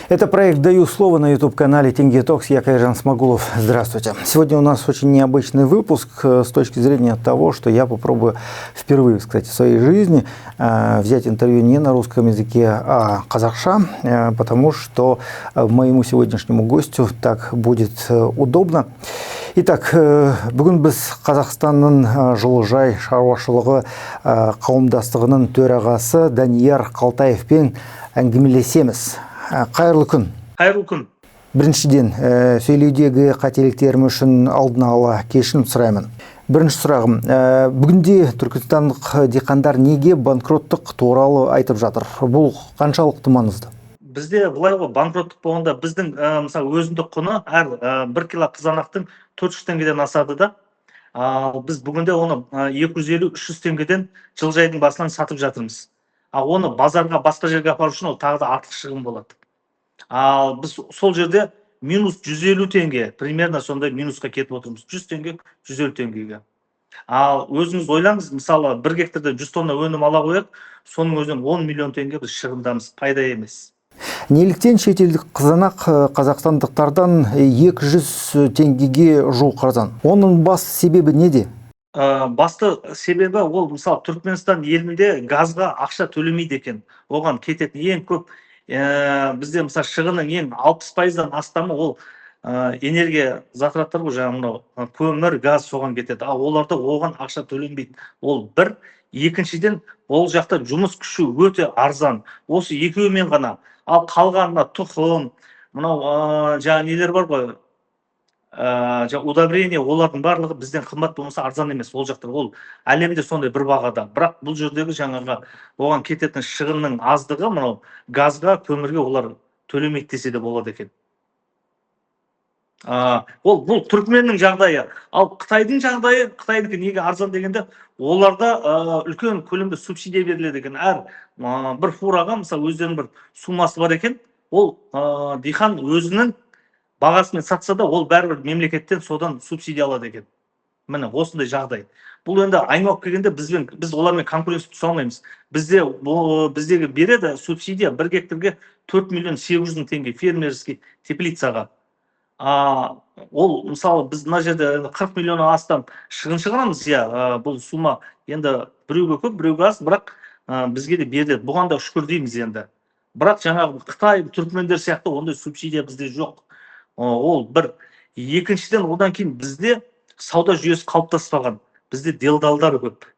Это проект «Даю слово» на YouTube-канале Тенге Токс. Я Кайран Смагулов. Здравствуйте. Сегодня у нас очень необычный выпуск с точки зрения того, что я попробую впервые, кстати, в своей жизни взять интервью не на русском языке, а казахша, потому что моему сегодняшнему гостю так будет удобно. Итак, бүгін біз Қазақстанның жылыжай шаруашылығы қауымдастығының төрағасы Данияр Қалтаевпен әңгімелесеміз. Қайырлы күн. Қайырлы күн. Біріншіден, сөйлеудегі қателіктерім үшін алдын ала кешірім сұраймын. Бірінші сұрағым, бүгінде түркістандық диқандар неге банкроттық туралы айтып жатыр? Бұл қаншалықты маңызды? Бізде былай ғой, банкроттық болғанда біздің мысалы өзіндік құны әр 1 кило қызанақтың 400 теңгеден асады да. Біз бүгінде оны 250-300 теңгеден жылыжайдың басынан сатып жатырмыз. Оны базарға, басқа жерге апару үшін ол тағы да артық шығын болады. Біз сол жерде минус 150 теңге, примерно сондай минусқа кетіп отырмыз. 100 теңге, 150 теңгеге. Өзіңіз ойлаңыз, мысалы 1 гектарда 100 тонна өнім ала қояды, соның өзінен 10 миллион теңге біз шығындамыз, пайда емес. Неліктен шетелдік қызанақ қазақстандықтардан 200 теңгеге жуық арзан? Оның басты себебі неде? Басты себебі ол, мысалы, Түркменстан елінде газға ақша төлемейді екен. Оған кететін ең көп, бізде мысалы шығынның ең 60%-дан астамы ол энергия затраттар ғой, жаңағы көмір, газ соған кетеді. Оларда оған ақша төленбейді. Ол бір. Екіншіден, ол жақта жұмыс күші өте арзан. Осы екеуімен ғана. Ал қалғанына тұқым, мынау жаңа нелер бар ғой, удобрение, олардың барлығы бізден қымбат болмаса арзан емес. Ол жақтар ол әлемде сондай бір бағада. Бірақ бұл жердегі жаңағы оған кететін шығынның аздығы, мынау газға, көмірге олар төлемейді десе де болады екен. Бұл Түркменнің жағдайы. Ал Қытайдың жағдайы, Қытайдікі неге арзан дегенде, оларда үлкен көлемде субсидия беріледі екен. Әр бір фураға, мысалы, өздерінің бір суммасы бар екен. Ол диқан өзінің бағасымен сатса да, ол бәрібір мемлекеттен содан субсидия алады екен. Міне, осындай жағдай. Бұл енді айналып келгенде біз олармен конкуренция түсе алмаймыз. Біздегі береді субсидия 1 гектарге 4 миллион 700 теңге фермерский теплицаға. Ол, мысалы, біз мына жерде 40 миллионнан астам шығын шығарамыз, бұл сума енді біреуге көп, біреуге аз, бірақ бізге де беріледі. Бұған да шүкір дейміз енді. Бірақ жаңағы Қытай, түркмендер сияқты ондай субсидия бізде жоқ. Ол бір. Екіншіден, одан кейін бізде сауда жүйесі қалыптаспаған. Бізде делдалдар көп.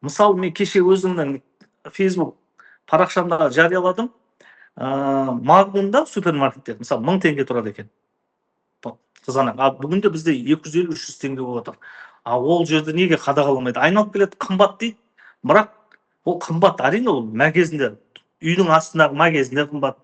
Мысалы, мен кеше өзімнің Facebook парақшамда жарияладым. Магнумда супермаркеттер, мысалы, 1000 теңге тұрады екен. Қызанақ. Бүгінде бізде 250-300 теңге болады. Ол жерде неге қадағаламайды? Айналып келеді, қымбат дейді. Бірақ ол қымбат, әрине, ол магазинде, үйдің астындағы магазинде қымбат.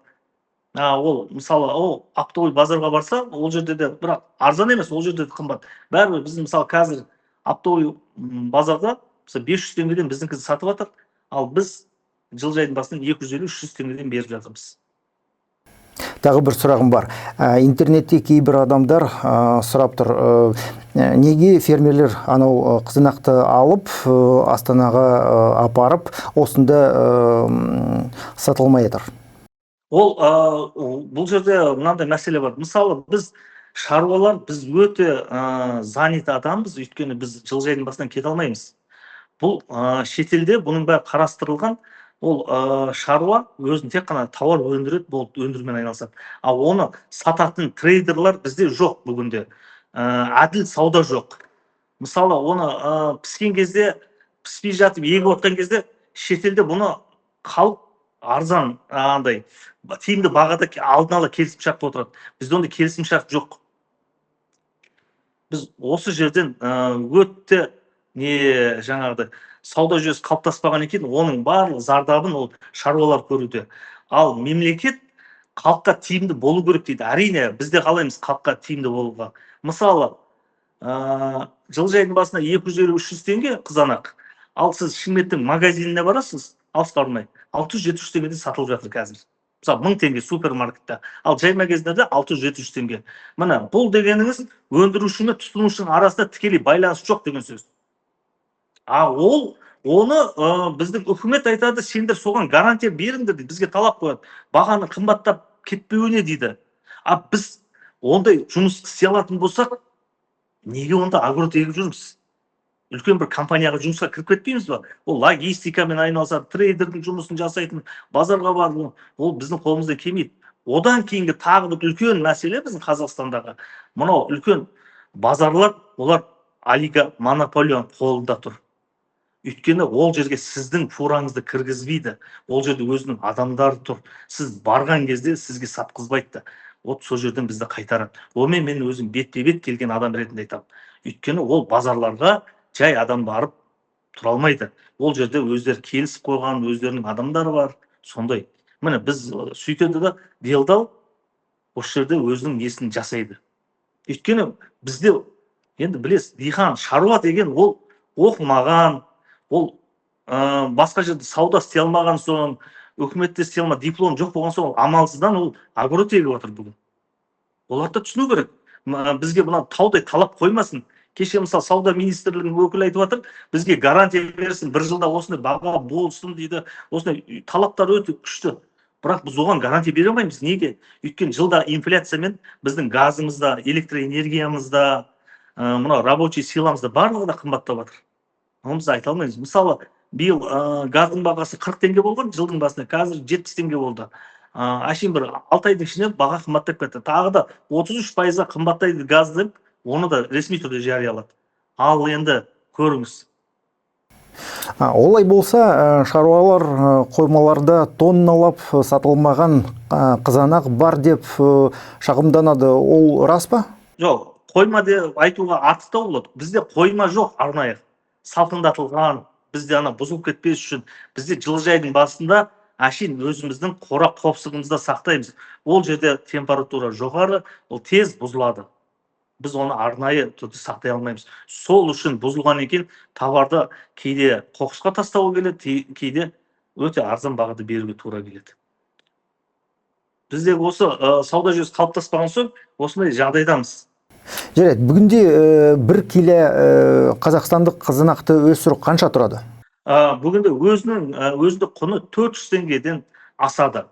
Ол, мысалы, оптовый базарға барса, ол жерде де, бірақ арзан емес, ол жерде де қымбат. Бәрібір біздің, мысалы, қазір оптовый базарда 500 теңгеден біздің сатып жатыр, ал біз жылыжайдың басынан 250-300 теңгеден беріп жатырмыз. Тағы бір сұрағым бар. Интернетте кейбір адамдар сұрап тұр, неге фермерлер анау қызанақты алып, Астанаға апарып, осында сатылмай жатыр? Бұл жерде мынандай мәселе бар. Мысалы, біз шаруалар, біз өте занят адамбыз, өйткені біз жылыжайдың басынан кете алмаймыз. Бұл шетелде бұның бәрі қарастырылған. Ол шаруа өзін тек қана тауар өндіреді, бұл өндірумен айналысады. Оны сататын трейдерлар бізде жоқ бүгінде. Әділ сауда жоқ. Мысалы, оны піскен кезде, піспей жатып, егіп отқан кезде, шетелде бұны халық арзан, тиімді бағада алдын ала келісімшарт отырады. Бізде ондай келісімшарт жоқ. Біз осы жерден өтті жаңағыдай сауда жүйесі қалыптаспаған екен, оның барлық зардабын ол шаруалар көруде. Ал мемлекет халыққа тиімді болу керек дейді. Әрине, біз де қалаймыз халыққа тиімді болуға. Мысалы, жылыжайдың басына 250-300 теңге қызанақ. Ал сіз Шымкенттің магазиніне барасыз, алысқа бармай, 600-700 теңгеден сатылып жатыр қазір. Мысалы, 1000 теңге супермаркетте. Ал жай магазиндерде 600-700 теңге. Міне, бұл дегеніңіз өндіруші мен тұтынушының арасында тікелей байланыс жоқ деген сөз. Оны біздің үкімет айтады, сендер соған гарантия беріңдер дейді, бізге талап қояды. Бағаны қымбаттап кетпеуіне дейді. А біз ондай жұмыс істей алатын болсақ, неге онда агро егіп жүрміз? Үлкен бір компанияға жұмысқа кіріп кетпейміз ба? Ол логистикамен айналысады, трейдердің жұмысын жасайтын, базарға бару, ол біздің қолымызда келмейді. Одан кейінгі тағы бір үлкен мәселе біздің Қазақстандағы мынау үлкен базарлар, олар олиго монополия қолында тұр. Өйткені ол жерге сіздің фураңызды кіргізбейді. Ол жерде өзінің адамдары тұр. Сіз барған кезде сізге сатқызбайды. Вот сол жерден бізді қайтарады. Онымен мен өзім бетпе-бет келген адам ретінде айтамын. Өйткені ол базарларға жай адам барып тұра алмайды. Ол жерде өздері келісіп қойған, өздерінің адамдары бар. Сондай. Міне біз сөйтеді да делдал осы жерде өзінің несін жасайды. Өйткені бізде енді білесіз, диқан шаруа деген ол оқымаған, ол басқа жерде сауда істей алмаған соң, үкіметте істей алмаған, диплом жоқ болған соң, амалсыздан ол агро тегіп отыр бүгін. Оларды түсіну керек. Бізге мына таудай талап қоймасын. Кеше мысалы сауда министрлігінің өкілі айтып жатыр, бізге гарантия берсін, бір жылда осындай баға болсын дейді. Осындай талаптар өте күшті. Бірақ біз оған гарантия бере алмаймыз. Неге? Өйткені жылда инфляциямен біздің газымызда, электроэнергиямызда, мына рабочий силамызда барлығы да қымбаттап жатыр. Оны біз айта алмаймыз. Мысалы, биыл газдың бағасы 40 теңге болған жылдың басында, қазір 70 теңге болды. Әшейін бір 6 айдың ішінде баға қымбаттап кетті. Тағы да 33%-ға қымбаттайды газ деп, оны да ресми түрде жариялады. Ал енді көріңіз. Олай болса, шаруалар қоймаларда тонналап сатылмаған қызанақ бар деп шағымданады. Ол рас па? Жоқ, қойма деп айтуға артықтау болады. Бізде қойма жоқ арнайы. Салқындатылған, бізде ана бұзылып кетпес үшін, бізде жылыжайдың басында әшейін өзіміздің қора қопсығымызда сақтаймыз. Ол жерде температура жоғары, ол тез бұзылады. Біз оны арнайы түрде сақтай алмаймыз. Сол үшін бұзылған екен товарды кейде қоқысқа тастауға келеді, кейде өте арзан бағада беруге тура келеді. Бізде осы сауда жүйесі қалыптаспаған соң осындай жағдайдамыз. Жарайды, бүгінде бір келі қазақстандық қызанақты өсіру қанша тұрады? Бүгінде өзіндік құны 400 теңгеден асады.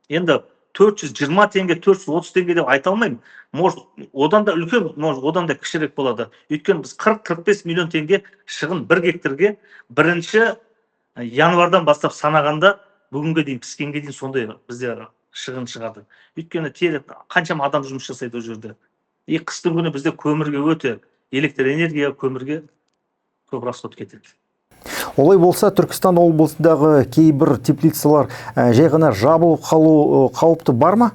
Енді 420 теңге, 430 теңге деп айта алмаймын. Может, одан да үлкен, может, одан да кішірек болады. Өйткені біз 40-45 миллион теңге шығын бір гектарге 1 январдан бастап санағанда бүгінге дейін піскенге дейін сондай бізде шығын шығады. Өйткені қаншама адам жұмыс жасайды ол жерде. Қыстың күні бізде көмірге өте, электроэнергия көмірге көп расход кетеді. Олай болса, Түркістан облысындағы кейбір теплицалар жай ғана жабылып қалу қауіпті бар ма?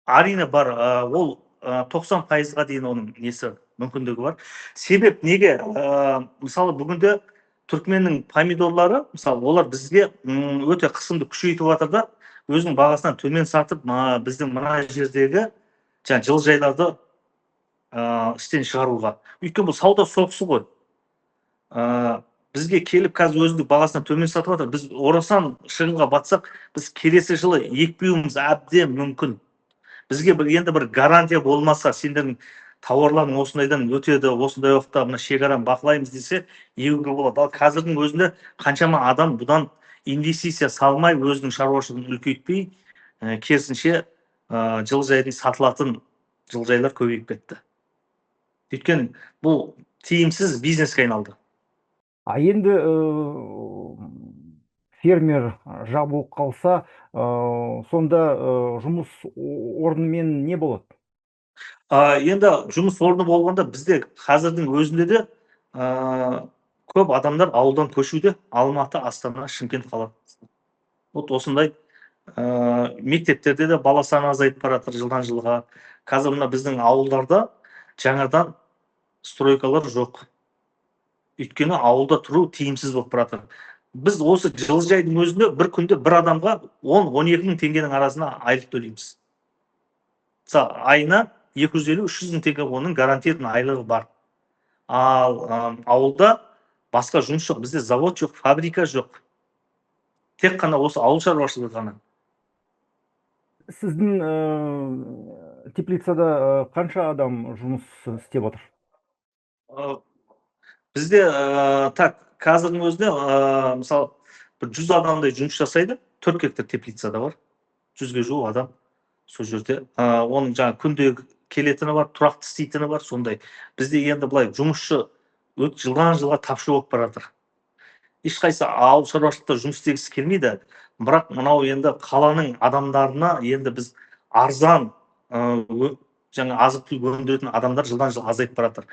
Әрине бар. Ол 90%-ға дейін оның несі мүмкіндігі бар. Себеп неге? Мысалы, бүгінде Түркменнің помидорлары, мысалы, олар бізге өте қысымды күшейтіп жатыр да, өзінің бағасынан төмен сатып, біздің мына жердегі жылыжайларды істен шығаруға. Өйткені бұл сауда соғысы ғой. Бізге келіп қазір өзінің бағасынан төмен сатып жатыр. Біз орасан шығынға батсақ, біз келесі жылы екпеуіміз әбден мүмкін. Бізге енді бір гарантия болмаса, сендердің тауарларың осындайдан өтеді, осындай уақытта мына шекараны бақылаймыз десе, егуге болады. Ал қазірдің өзінде қаншама адам бұдан инвестиция салмай, өзінің шаруашылығын үлкейтпей, керісінше жылыжайдың сатылатын жылыжайлар көбейіп кетті. Өйткені бұл тиімсіз бизнеске айналды. Енді фермер жабылып қалса, сонда жұмыс орнымен не болады? Енді жұмыс орны болғанда бізде қазірдің өзінде де көп адамдар ауылдан көшуде. Алматы, Астана, Шымкент қалады. Вот осындай мектептерде де бала саны азайып баратыр жылдан жылға. Қазір мына біздің ауылдарда жаңадан стройкалар жоқ. Өйткені ауылда тұру тиімсіз болып баратыр. Біз осы жылыжайдың өзінде бір күнде бір адамға 10-12 мың теңгенің арасына айлық төлейміз. Айына 250-300 мың теңге оның гарантированный айлығы бар. Ал ауылда басқа жұмыс жоқ, бізде завод жоқ, фабрика жоқ. Тек қана осы ауыл шаруашылығы ғана. Сіздің теплицада қанша адам жұмыс істеп отыр? Бізде қазірдің өзінде мысалы 100 адамдай жұмыс жасайды. 4 гектар теплицада бар. 100-ге жуық адам сол жерде оның жаңа күнде келетіні бар, тұрақты істейтіні бар, сондай. Бізде енді былай жұмысшы жылдан жылға тапшы болып бара жатыр. Ешқайсы ауыл шаруашылықта жұмыс істегісі келмейді, бірақ мынау енді қаланың адамдарына енді біз арзан жаңа азық-түлік өндіретін адамдар жылдан жыл азайып бара жатыр.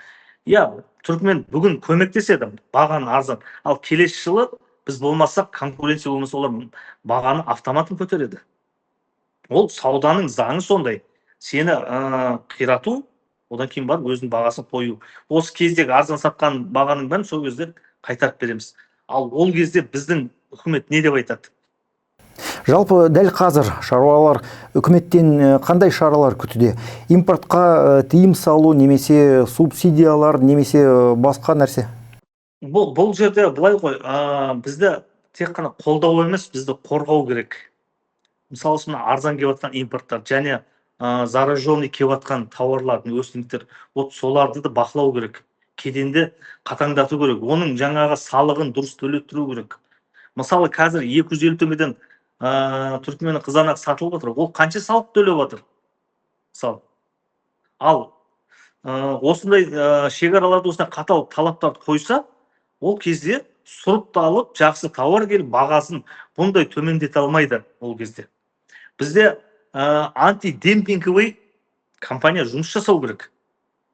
Иә, Түркмен бүгін көмектеседі, бағаны арзан. Ал келесі жылы біз болмасақ, конкуренция болмаса, олар бағаны автоматын көтереді. Ол сауданың заңы сондай. Сені қирату, одан кейін барып өзінің бағасын қою. Осы кездегі арзан сатқан бағаның бәрін сол кезде қайтарып береміз. Ал ол кезде біздің үкімет не деп айтады? Жалпы дәл қазір шаруалар үкіметтен қандай шаралар күтуде? Импортқа тыйым салу, немесе субсидиялар, немесе басқа нәрсе? Бұл жерде былай ғой, бізді тек қана қолдау емес, бізді қорғау керек. Мысалы үшін арзан келіп жатқан импорттар және зараженный келіп жатқан тауарлардың өсімдіктер, соларды да бақылау керек. Кеденді қатаңдату керек. Оның жаңағы салығын дұрыс төлеттіру керек. Мысалы қазір 250 теңгеден Түркменнің қызанақ сатылып отыр. Ол қанша салық төлеп отыр? Мысалы. Ал осындай шекараларды осындай қатал талаптарды қойса, ол кезде сұрыпталып, жақсы тауар келіп, бағасын бұндай төмендете алмайды ол кезде. Бізде антидемпинговый компания жұмыс жасау керек.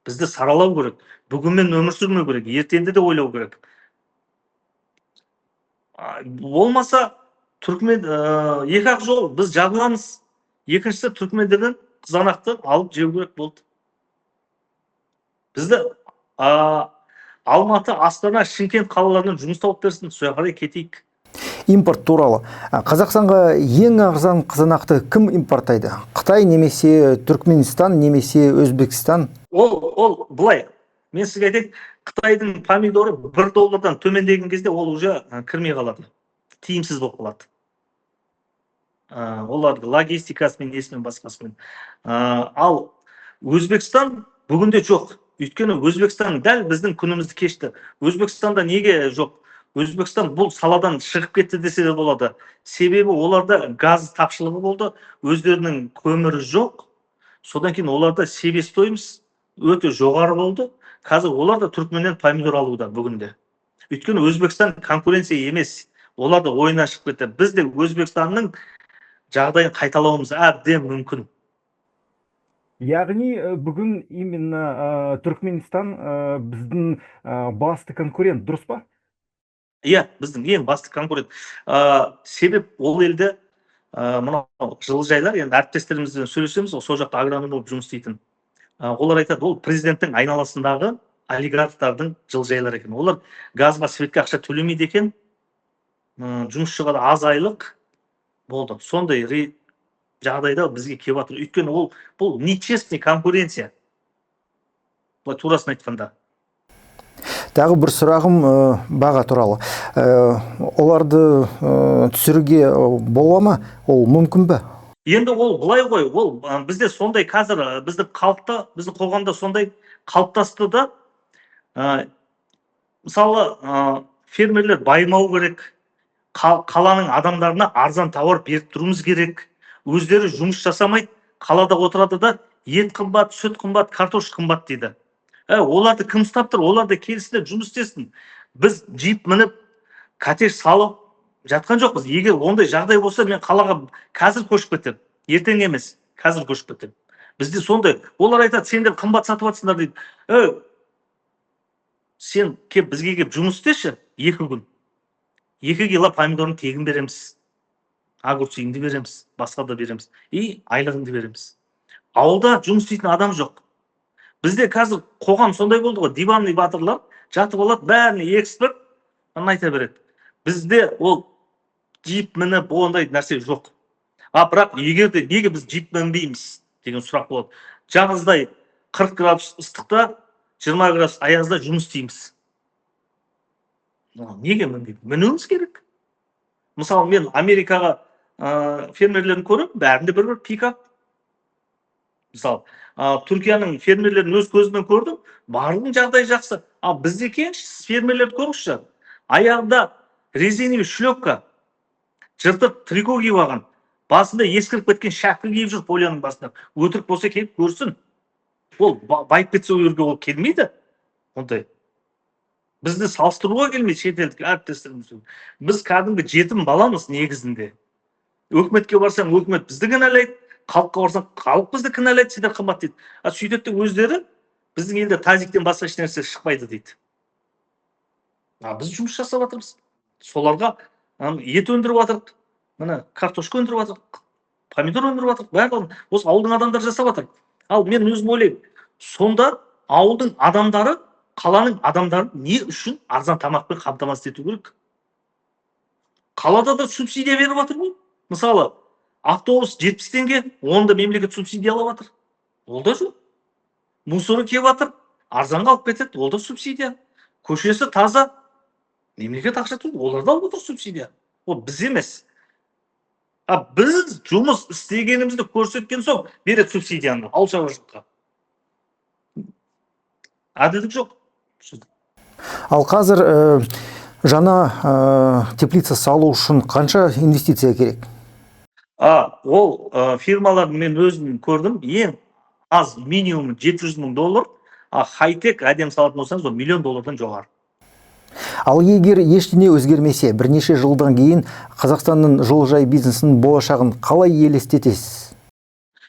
Бізді саралау керек. Бүгінмен өмір сүрмеу керек, ертеңді де ойлау керек. Болмаса, Түркмен екі-ақ жол біз жабыламыз. Екіншісі, түркмендерден қызанақты алып жеу керек болды. Бізді Алматы, Астана, Шымкент қалаларынан жұмыс тауып берсін, сояққа қарай кетейік. Импорт туралы. Қазақстанға ең арзан қызанақты кім импорттайды? Қытай, немесе Түркменстан, немесе Өзбекстан? Ол былай. Мен сізге айтайын, Қытайдың помидоры $1 төмендеген кезде ол уже кірмей қалады. Тиімсіз болып қалады. Олардың логистикасымен, несімен, басқасымен. Ал Өзбекстан бүгінде жоқ. Өйткені Өзбекстан дәл біздің күнімізді кешті. Өзбекстанда неге жоқ? Өзбекстан бұл саладан шығып кетті десе де болады. Себебі оларда газ тапшылығы болды, өздерінің көмірі жоқ. Содан кейін оларда себестоимость өте жоғары болды. Қазір олар да Түркменнен помидор алуда бүгінде. Өйткені Өзбекстан конкуренция емес. Олар да ойынан шығып кетті. Біз де Өзбекстанның жағдайын қайталауымыз әбден мүмкін. Яғни бүгін именно Түркменстан біздің басты конкурент, дұрыс па? Иә, біздің ең басты конкурент. Себеп ол елде мынау жылыжайлар, енді әріптестерімізбен сөйлесеміз, сол жақта агроном болып жұмыс істейтін. Олар айтады, ол президенттің айналасындағы олигархтардың жылыжайлары екен. Олар газға, светке ақша төлемейді екен, жұмысшыға да аз айлық болды. Сондай жағдайда бізге келіп жатыр. Өйткені бұл нечестный конкуренция. Бұл турасын айтқанда. Тағы бір сұрағым баға туралы. Оларды түсіруге бола ма? Ол мүмкін бе? Енді ол былай ғой, ол бізде сондай қазір біздің қоғамда сондай қалыптасты да, мысалы фермерлер байымау керек, қаланың адамдарына арзан тауар беріп тұруымыз керек. Өздері жұмыс жасамайды, қалада отырады да, ет қымбат, сүт қымбат, картошка қымбат дейді. Оларды кім ұстап тұр? Оларды келісінде жұмыс істесін. Біз джип мініп, коттедж салып жатқан жоқпыз. Егер ондай жағдай болса, мен қалаға қазір көшіп кетем. Ертең емес, қазір көшіп кетем. Бізде сондай. Олар айтады, сендер қымбат сатып жатсыңдар дейді. Сен бізге келіп жұмыс істеші 2 күн. 2 кило помидорын тегін береміз. Огурцыңды береміз, басқа да береміз. Айлығыңды береміз. Ауылда жұмыс істейтін адам жоқ. Бізде қазір қоғам сондай болды ғой, диванный батырлар жатып алады, бәріне эксперт айта береді. Бізде ол джип мініп, ондай нәрсе жоқ. Бірақ егерде неге біз джип мінбейміз деген сұрақ болады. Жаздай 40 градус ыстықта, 20 градус аязда жұмыс істейміз. Неге мінбейміз? Мінуіміз керек. Мысалы, мен Америкаға фермерлерін көріп, бәрінде бір пикап. Мысалы, Түркияның фермерлерін өз көзімен көрдім, барлығының жағдайы жақсы. Ал бізде фермерлерді көріңізші, аяғында резиновый шлепка, жыртық трико киіп алған, басында ескіріп кеткен шәпкі киіп жүр поляның басында. Өтірік болса келіп көрсін. Ол байып кетсе ол жерге ол келмейді. Ондай. Бізді салыстыруға келмейді шетелдік әріптестерімізбен. Біз кәдімгі жетім баламыз негізінде. Өкіметке барсаң, өкімет бізді кінәлайды, халыққа барсаң, халық бізді кінәлайды, сендер қымбат дейді. Сөйтеді де өздері біздің елде тазиктен басқа ешнәрсе шықпайды дейді. Біз жұмыс жасап жатырмыз. Соларға ет өндіріп жатырмық, міне картошка өндіріп жатырмық, помидор өндіріп жатырмық, барлығын осы ауылдың адамдары жасап жатыр. Ал мен өзім ойлаймын, сонда ауылдың адамдары, қаланың адамдарын не үшін арзан тамақпен қамтамасыз ету керек? Қалада да субсидия беріп жатыр ғой. Мысалы, автобус 70 теңге, онда мемлекет субсидиялап жатыр. Ол да жоқ. Мусоры келіп жатыр, арзанға алып кетеді, ол да субсидия. Көшесі таза, мемлекет ақша төлейді, олар да алып отыр субсидия. Ол біз емес. Біз жұмыс істегенімізді көрсеткен соң береді субсидияны ауыл шаруашылыққа. Әділдік жоқ. Ал қазір жаңа теплица салу үшін қанша инвестиция керек? Ол фирмаларды мен өзім көрдім, ең аз минимум $700,000, хай-тек әдем салатын болсаңыз, ол $1 миллион жоғары. Ал егер ештеңе өзгермесе, бірнеше жылдан кейін Қазақстанның жылыжай бизнесінің болашағын қалай елестетесіз?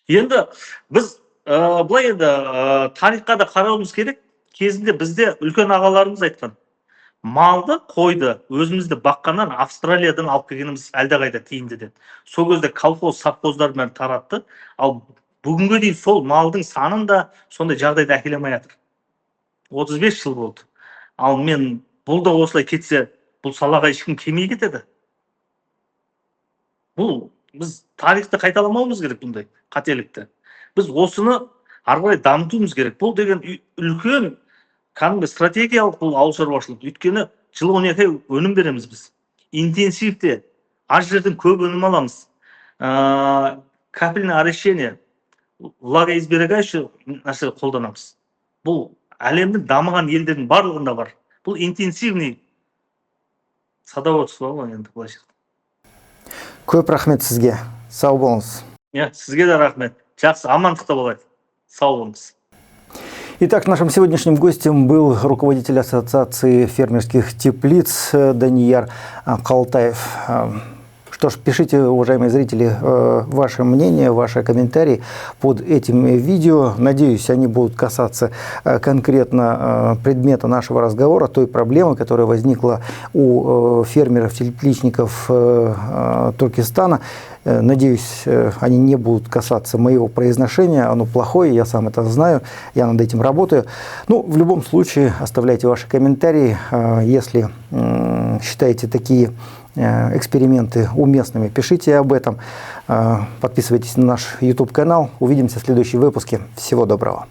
Енді біз былай енді тарихқа да қарауымыз керек. Кезінде бізде үлкен ағаларымыз айтқан, малды, қойды өзімізді баққаннан Австралиядан алып келгеніміз әлдеқайда тиімді деді. Сол кезде колхоз, совхоздар бәрін таратты. Ал бүгінге дейін сол малдың санын да сондай жағдайда әкеле алмай жатыр. 35 жыл болды. Ал мен бұл да осылай кетсе, бұл салаға ешкім келмей кетеді. Бұл біз тарихты қайталамауымыз керек бұндай қателікті. Біз осыны ары қарай дамытуымыз керек. Бұл деген үлкен кәдімгі стратегиялық бұл ауыл шаруашылығы. Өйткені жылы 12 ай өнім береміз біз. Интенсивте, аз жерден көп өнім аламыз. Капельное орешение, влагоизберегающий нәрсе қолданамыз. Бұл әлемнің дамыған елдердің барлығында бар. Бұл интенсивный садоводство ғой енді былайша. Көп рахмет сізге. Сау болыңыз. Сізге де рахмет. Жақсы, амандықта болайық. Сау болыңыз. Итак, нашим сегодняшним гостем был руководитель Ассоциации фермерских теплиц Данияр Калтаев. Что ж, пишите, уважаемые зрители, ваше мнение, ваши комментарии под этим видео. Надеюсь, они будут касаться конкретно предмета нашего разговора, той проблемы, которая возникла у фермеров-тепличников Туркестана. Надеюсь, они не будут касаться моего произношения, оно плохое, я сам это знаю, я над этим работаю. Ну, в любом случае, оставляйте ваши комментарии, если считаете такие эксперименты уместными, пишите об этом, подписывайтесь на наш YouTube-канал, увидимся в следующем выпуске. Всего доброго.